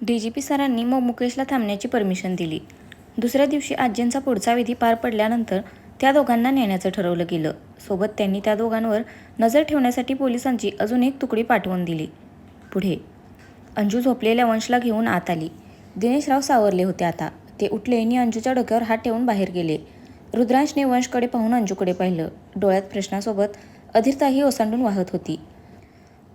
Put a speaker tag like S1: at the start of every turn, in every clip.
S1: DGP सरांनी मग मुकेशला थांबण्याची परमिशन दिली. दुसऱ्या दिवशी आजींचा पुढचा विधी पार पडल्यानंतर त्या दोघांना नेण्याचं ठरवलं गेलं. सोबत त्यांनी त्या दोघांवर नजर ठेवण्यासाठी पोलिसांची अजून एक तुकडी पाठवून दिली. पुढे अंजू झोपलेल्या वंशला घेऊन आत आली. दिनेशराव सावरले होते आता. ते उठले आणि अंजूच्या डोक्यावर हात ठेवून बाहेर गेले. रुद्रांशने वंशकडे पाहून अंजूकडे पाहिलं. डोळ्यात प्रश्नासोबत अधीरताही ओसांडून वाहत होती.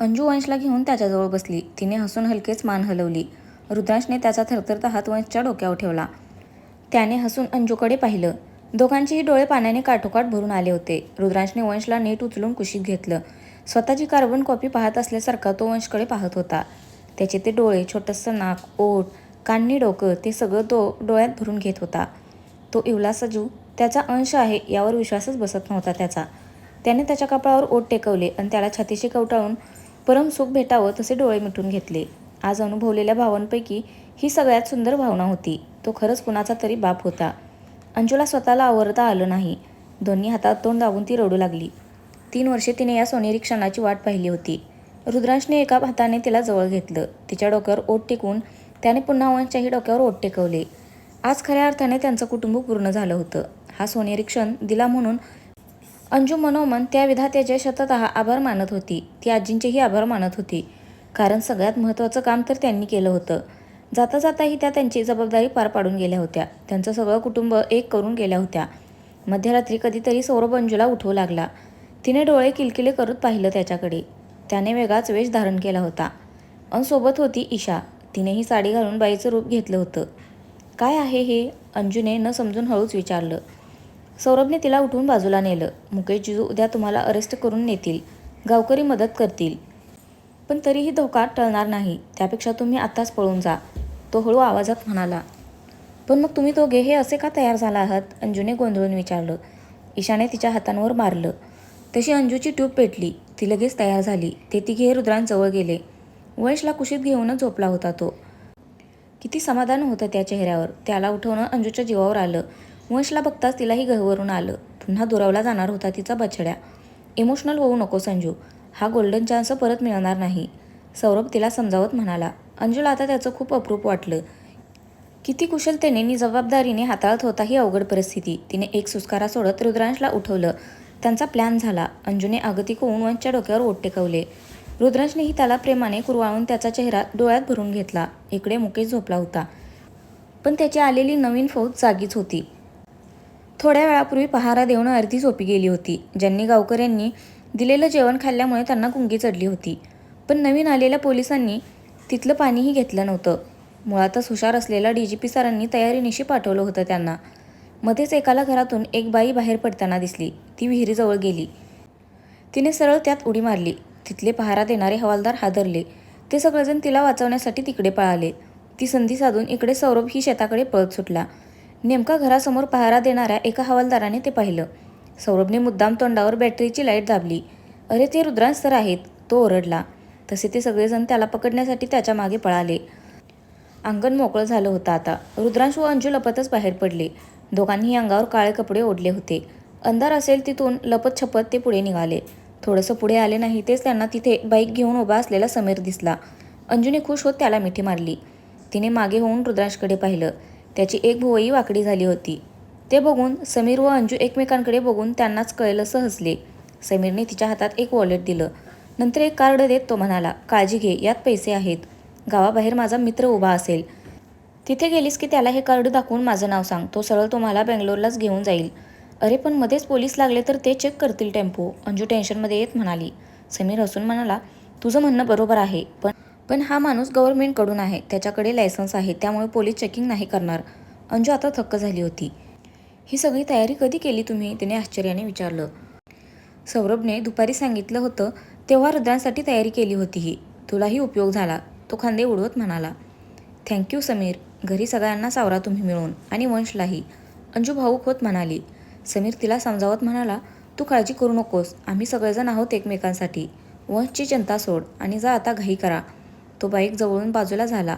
S1: अंजू वंशला घेऊन त्याच्याजवळ बसली. तिने हसून हलकेच मान हलवली. रुद्रांशने त्याचा थरथरता हात वंशच्या डोक्यावर ठेवला. त्याने हसून अंजूकडे पाहिलं. दोघांचेही डोळे पाण्याने काठोकाठ भरून आले होते. रुद्रांशने वंशला नीट उचलून कुशीत घेतलं. स्वतःची कार्बन कॉपी पाहत असल्यासारखा तो वंशकडे पाहत होता. त्याचे ते डोळे, छोटंसं नाक, ओठ, काननी डोकं ते सगळं तो डोळ्यात भरून घेत होता. तो इवला सजू त्याचा अंश आहे यावर विश्वासच बसत नव्हता त्याचा. त्याने त्याच्या कपाळावर ओठ टेकवले आणि त्याला छातीशी कवटाळून परम सुख भेटावं तसे डोळे मिटून घेतले. आज अनुभवलेल्या भावांपैकी ही सगळ्यात सुंदर भावना होती. तो खरंच कुणाचा तरी बाप होता. अंजूला स्वतःला आवरता आलं नाही. दोन्ही हातात तोंड दाबून ती रडू लागली. 3 वर्षे तिने या सोनेरी क्षणाची वाट पाहिली होती. रुद्रांशने एका हाताने तिला जवळ घेतलं. तिच्या डोक्यावर ओठ टेकवून त्याने पुन्हा वंशच्याही डोक्यावर ओठ टेकवले. आज खऱ्या अर्थाने त्यांचं कुटुंब पूर्ण झालं होतं. हा सोनेरी क्षण दिला म्हणून अंजू मनोमन त्या विधात्याचे शततः आभार मानत होती. ती आजींचेही आभार मानत होती. कारण सगळ्यात महत्त्वाचं काम तर त्यांनी केलं होतं. जाता जाताही त्या त्यांची जबाबदारी पार पाडून गेल्या होत्या. त्यांचं सगळं कुटुंब एक करून गेल्या होत्या. मध्यरात्री कधीतरी सौरभ अंजूला उठवू लागला. तिने डोळे किलकिले करत पाहिलं त्याच्याकडे. त्याने वेगळाच वेश धारण केला होता. सोबत होती ईशा. तिनेही साडी घालून बाईचं रूप घेतलं होतं. काय आहे हे? अंजूने न समजून हळूच विचारलं. सौरभने तिला उठवून बाजूला नेलं. मुकेश जिजू उद्या तुम्हाला अरेस्ट करून नेतील. गावकरी मदत करतील. पण तरीही धोका टळणार नाही. त्यापेक्षा तुम्ही आत्ताच पळून जा. तो हळू आवाजात म्हणाला. पण मग तुम्ही दोघे हे असे का तयार झाला आहात? अंजूने गोंधळून विचारलं. ईशाने तिच्या हातांवर मारलं. तशी अंजूची ट्यूब पेटली. ती लगेच तयार झाली. ते तिघे रुद्रांजवळ गेले. वंशला कुशीत घेऊनच झोपला होता तो. किती समाधान होतं त्या चेहऱ्यावर. त्याला उठवणं अंजूच्या जीवावर आलं. वंशला बघताच तिलाही गहवरून आलं. पुन्हा दुरावला जाणार होता तिचा बछड्या. इमोशनल होऊ नको संजू. हा गोल्डन चान्स परत मिळणार नाही. सौरभ तिला समजावत म्हणाला. अंजूला आता त्याचं खूप अप्रूप वाटलं. किती कुशलतेने आणि जबाबदारीने हाताळत होता ही अवघड परिस्थिती. तिने एक सुस्कारा सोडत रुद्रांशला उठवलं. त्यांचा प्लॅन झाला. अंजूने आगतिक होऊन वंशच्या डोक्यावर ओठ टेकवले. रुद्रांशनेही त्याला प्रेमाने कुरवाळून त्याचा चेहरा डोळ्यात भरून घेतला. इकडे मुकेश झोपला होता. पण त्याची आलेली नवीन फौज जागीच होती. थोड्या वेळापूर्वी पहारा देऊन अर्धी झोपी गेली होती. ज्यांनी गावकऱ्यांनी दिलेलं जेवण खाल्ल्यामुळे त्यांना गुंगी चढली होती. पण नवीन आलेल्या पोलिसांनी तिथलं पाणीही घेतलं नव्हतं. मुळातच हुशार असलेल्या DGP सरांनी तयारीनिशी पाठवलं होतं त्यांना. मध्येच एकाला घरातून एक बाई बाहेर पडताना दिसली. ती विहिरीजवळ गेली. तिने सरळ त्यात उडी मारली. तिथले पहारा देणारे हवालदार हादरले. ते सगळेजण तिला वाचवण्यासाठी तिकडे पळाले. ती संधी साधून इकडे सौरभ ही शेताकडे पळत सुटला. नेमका घरासमोर पहारा देणाऱ्या एका हवालदाराने ते पाहिलं. सौरभने मुद्दाम तोंडावर बॅटरीची लाईट दाबली. अरे ते रुद्रांश सर आहेत. तो ओरडला. तसे ते सगळेजण त्याला पकडण्यासाठी त्याच्या मागे पळाले. अंगण मोकळं झालं होतं आता. रुद्रांश व अंजू लपतच बाहेर पडले. दोघांनीही अंगावर काळे कपडे ओढले होते. अंधार असेल तिथून लपत छपत ते पुढे निघाले. थोडंसं पुढे आले नाही तेच त्यांना तिथे बाईक घेऊन उभा असलेला समीर दिसला. अंजूने खुश होत त्याला मिठी मारली. तिने मागे होऊन रुद्रांशकडे पाहिलं. त्याची एक भुवई वाकडी झाली होती. ते बघून समीर व अंजू एकमेकांकडे बघून त्यांनाच कळलंसं हसले. समीरने तिच्या हातात एक वॉलेट दिलं. नंतर एक कार्ड देत तो म्हणाला, काळजी घे, यात पैसे आहेत. गावाबाहेर माझा मित्र उभा असेल. तिथे गेलीस की त्याला हे कार्ड दाखवून माझं नाव सांग. तो सरळ तुम्हाला बेंगलोरलाच घेऊन जाईल. अरे पण मध्येच पोलीस लागले तर ते चेक करतील टेम्पो. अंजू टेन्शनमध्ये येत म्हणाली. समीर हसून म्हणाला, तुझं म्हणणं बरोबर आहे. पण हा माणूस गव्हर्नमेंटकडून आहे. त्याच्याकडे लायसन्स आहे. त्यामुळे पोलीस चेकिंग नाही करणार. अंजू आता थक्क झाली होती. ही सगळी तयारी कधी केली तुम्ही? तिने आश्चर्याने विचारलं. सौरभने दुपारी सांगितलं होतं तेव्हा रुद्रांसाठी तयारी केली होती ही. तुलाही उपयोग झाला. तो खांदे उडवत म्हणाला. थँक्यू समीर. घरी सगळ्यांना सावरा तुम्ही मिळून आणि वंशलाही. अंजू भाऊक होत म्हणाली. समीर तिला समजावत म्हणाला, तू काळजी करू नकोस. आम्ही सगळेजण आहोत एकमेकांसाठी. वंशची चिंता सोड आणि जा आता घाई करा. तो बाईक जवळून बाजूला झाला.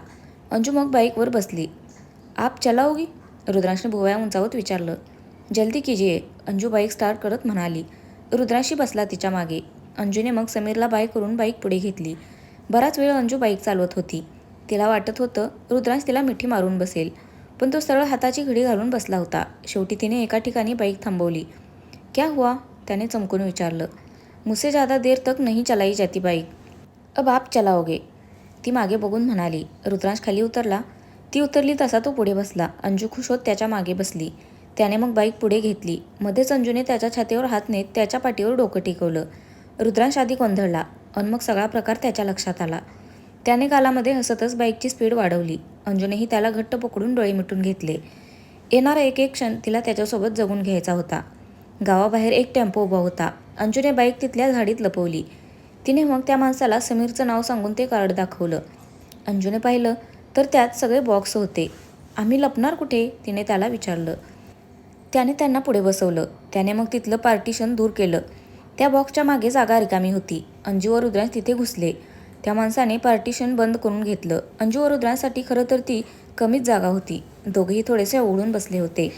S1: अंजू मग बाईकवर बसली. आप चलाओगी? रुद्रांशने भुवया उंचावत विचारलं. जल्दी कीजिए. अंजू बाईक स्टार्ट करत म्हणाली. रुद्रांशी बसला तिच्या मागे. अंजूने मग समीरला बाय करून बाईक पुढे घेतली. बराच वेळ अंजू बाईक चालवत होती. तिला वाटत होतं रुद्रांश तिला मिठी मारून बसेल, पण तो सरळ हाताची घडी घालून बसला होता. शेवटी तिने एका ठिकाणी बाईक थांबवली. क्या हुआ? त्याने चमकून विचारलं. मुझसे ज़्यादा देर तक नहीं चलाई जाती बाईक, अब आप चलाओगे, ती मागे बघून म्हणाली. रुद्रांश खाली उतरला. ती उतरली तसा तो पुढे बसला. अंजू खुश होत त्याच्या मागे बसली. त्याने मग बाईक पुढे घेतली. मध्येच अंजूने त्याच्या छातीवर हात नेत त्याच्या पाठीवर डोकं टेकवलं. रुद्रांश आधी गोंधळला आणि मग सगळा प्रकार त्याच्या लक्षात आला. त्याने गालामध्ये हसतच बाईकची स्पीड वाढवली. अंजूनेही त्याला घट्ट पकडून डोळे मिटून घेतले. येणारा एक एक क्षण तिला त्याच्यासोबत जगून घ्यायचा होता. गावाबाहेर एक टेम्पो उभा होता. अंजूने बाईक तिथल्या झाडीत लपवली. तिने मग त्या माणसाला समीरचं नाव सांगून ते कार्ड दाखवलं. अंजूने पाहिलं तर त्यात सगळे बॉक्स होते. आम्ही लपणार कुठे? तिने त्याला विचारलं. त्याने त्यांना पुढे बसवलं. त्याने मग तिथलं पार्टिशन दूर केलं. त्या बॉक्सच्या मागे जागा रिकामी होती. अंजू व रुद्रांश तिथे घुसले. त्या माणसाने पार्टिशन बंद करून घेतलं. अंजू व रुद्रांसाठी खरं तर ती कमीच जागा होती. दोघेही थोडेसे ओढून बसले होते.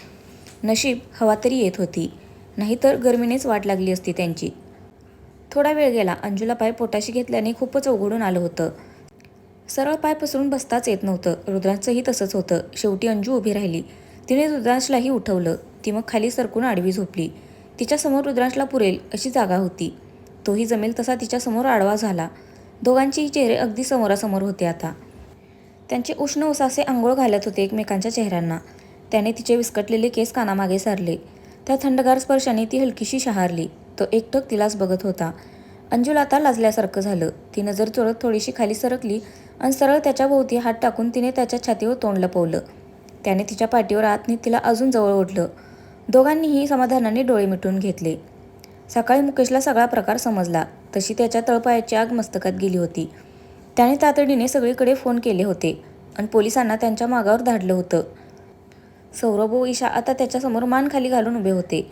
S1: नशीब हवा तरी येत होती, नाहीतर गरमीनेच वाट लागली असती त्यांची. थोडा वेळ गेला. अंजूला पाय पोटाशी घेतल्याने खूपच अवघडून आलं होतं. सरळ पाय पसरून बसताच येत नव्हतं. रुद्रांशचंही तसंच होतं. शेवटी अंजू उभी राहिली. तिने रुद्रांशलाही उठवलं. ती मग खाली सरकून आडवी झोपली. तिच्यासमोर रुद्रांशला पुरेल अशी जागा होती. तोही जमेल तसा तिच्यासमोर आडवा झाला. दोघांचेही चेहरे अगदी समोरासमोर होते आता. त्यांचे उष्ण उसासे आंघोळ घालत होते एकमेकांच्या चेहऱ्यांना. त्याने तिचे विस्कटलेले केस कानामागे सारले. त्या थंडगार स्पर्शाने ती हलकीशी शहारली. तो एकटक तिलाच बघत होता. अंजूला आता लाजल्यासारखं झालं. ती नजर चोळत थोडीशी खाली सरकली आणि सरळ त्याच्या भोवती हात टाकून तिने त्याच्या छातीवर तोंड लपवलं. त्याने तिच्या पाठीवर हात नेत तिला अजून जवळ ओढलं. दोघांनीही समाधानाने डोळे मिटून घेतले. सकाळी मुकेशला सगळा प्रकार समजला तशी त्याच्या तळपायाची आग मस्तकात गेली होती. त्याने तातडीने सगळीकडे फोन केले होते आणि पोलिसांना त्यांच्या मागावर धाडलं होतं. सौरभ व ईशा आता त्याच्यासमोर मान खाली घालून उभे होते.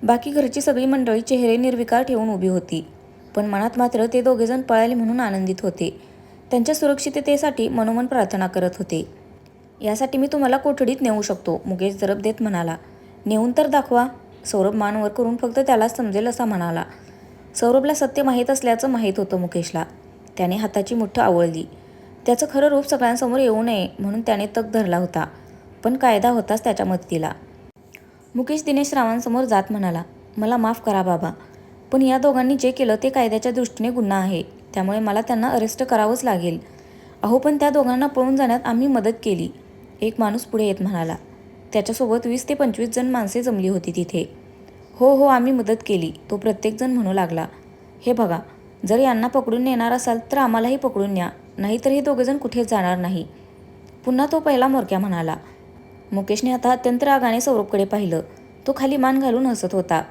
S1: बाकी घरची सगळी मंडळी चेहरे निर्विकार ठेवून उभी होती. पण मनात मात्र ते दोघेजण पळाले म्हणून आनंदित होते. त्यांच्या सुरक्षिततेसाठी मनोमन प्रार्थना करत होते. यासाठी मी तुम्हाला कोठडीत नेऊ शकतो, मुकेश जरब देत म्हणाला. नेऊन तर दाखवा. सौरभ मान वर करून फक्त त्याला समजेल असा म्हणाला. सौरभला सत्य माहीत असल्याचं माहीत होतं मुकेशला. त्याने हाताची मुठ्ठ आवळली. त्याचं खरं रूप सगळ्यांसमोर येऊ नये म्हणून त्याने तग धरला होता. पण कायदा होताच त्याच्या मदतीला. मुकेश दिनेश रावांसमोर जात म्हणाला, मला माफ करा बाबा, पण या दोघांनी जे केलं ते कायद्याच्या दृष्टीने गुन्हा आहे. त्यामुळे मला त्यांना अरेस्ट करावंच लागेल. अहो पण त्या दोघांना पळून जाण्यात आम्ही मदत केली, एक माणूस पुढे येत म्हणाला. त्याच्यासोबत 20 ते 25 जण माणसे जमली होती तिथे. हो हो आम्ही मदत केली, तो प्रत्येकजण म्हणू लागला. हे बघा, जर यांना पकडून नेणार असाल तर आम्हालाही पकडून न्या, नाहीतर हे दोघेजण कुठेच जाणार नाही. पुन्हा तो पहिला मोरक्या म्हणाला. मुकेशने आता अत्यंत रागाने सौरभकडे पाहिलं. तो खाली मान घालून हसत होता.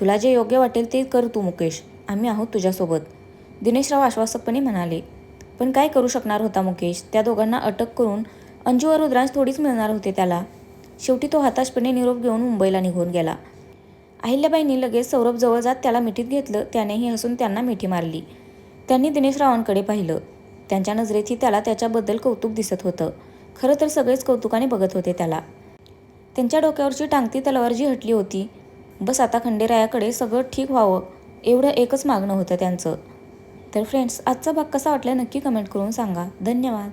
S1: तुला जे योग्य वाटेल ते कर तू मुकेश, आम्ही आहोत तुझ्यासोबत, दिनेशराव आश्वासकपणे म्हणाले. पण काय करू शकणार होता मुकेश? त्या दोघांना अटक करून अंजू व रुद्रांश थोडीच मिळणार होते त्याला. शेवटी तो हताशपणे निरोप घेऊन मुंबईला निघून गेला. अहिल्याबाईंनी लगेच सौरभ जवळ जात त्याला मिठीत घेतलं. त्यानेही हसून त्यांना मिठी मारली. त्यांनी दिनेशरावांकडे पाहिलं. त्यांच्या नजरेतही त्याला त्याच्याबद्दल कौतुक दिसत होतं. खरं तर सगळेच कौतुकाने बघत होते त्याला. त्यांच्या डोक्यावरची टांगती तलवार जी हटली होती, बस आता खंडेरायाकडे सगळं ठीक व्हावं एवढं एकच मागणं होतं त्यांचं. तर फ्रेंड्स, आजचा भाग कसा वाटला नक्की कमेंट करून सांगा. धन्यवाद.